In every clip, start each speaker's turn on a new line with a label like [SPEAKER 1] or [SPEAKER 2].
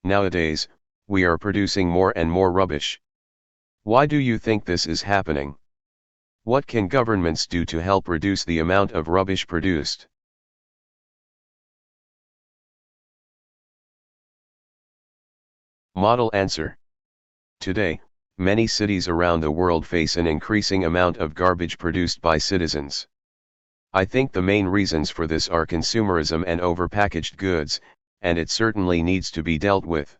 [SPEAKER 1] Nowadays, we are producing more and more rubbish. Why do you think this is happening? What can governments do to help reduce the amount of rubbish produced? Model answer. Today, many cities around the world face an increasing amount of garbage produced by citizens. I think the main reasons for this are consumerism and overpackaged goods, and it certainly needs to be dealt with.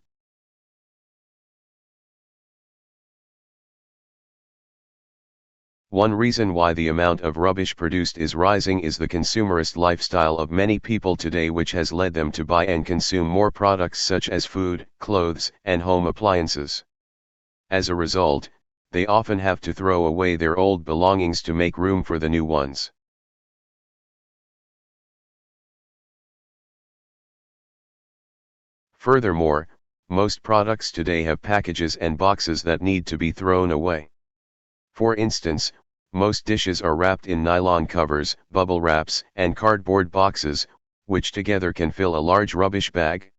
[SPEAKER 1] One reason why the amount of rubbish produced is rising is the consumerist lifestyle of many people today, which has led them to buy and consume more products such as food, clothes, and home appliances. As a result, they often have to throw away their old belongings to make room for the new ones. Furthermore, most products today have packages and boxes that need to be thrown away. For instance, most dishes are wrapped in nylon covers, bubble wraps, and cardboard boxes, which together can fill a large rubbish bag.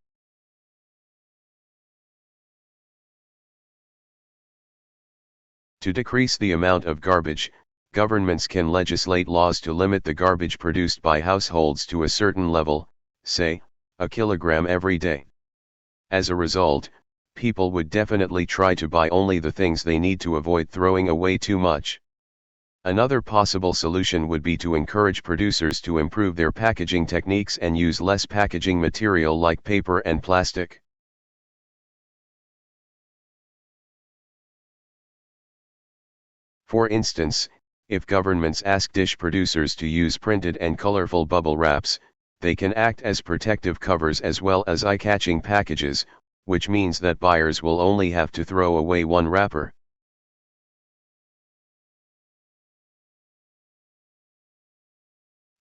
[SPEAKER 1] To decrease the amount of garbage, governments can legislate laws to limit the garbage produced by households to a certain level, say, a kilogram every day. As a result, people would definitely try to buy only the things they need to avoid throwing away too much. Another possible solution would be to encourage producers to improve their packaging techniques and use less packaging material like paper and plastic. For instance, if governments ask dish producers to use printed and colorful bubble wraps, they can act as protective covers as well as eye-catching packages, which means that buyers will only have to throw away one wrapper.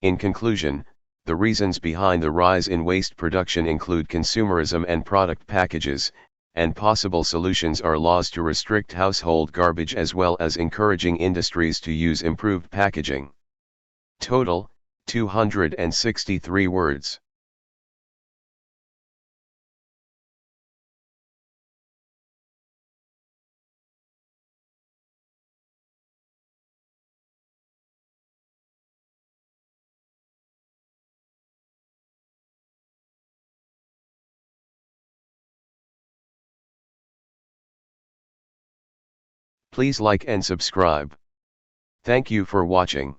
[SPEAKER 1] In conclusion, the reasons behind the rise in waste production include consumerism and product packages, and possible solutions are laws to restrict household garbage as well as encouraging industries to use improved packaging. Total, 263 words. Please like and subscribe. Thank you for watching.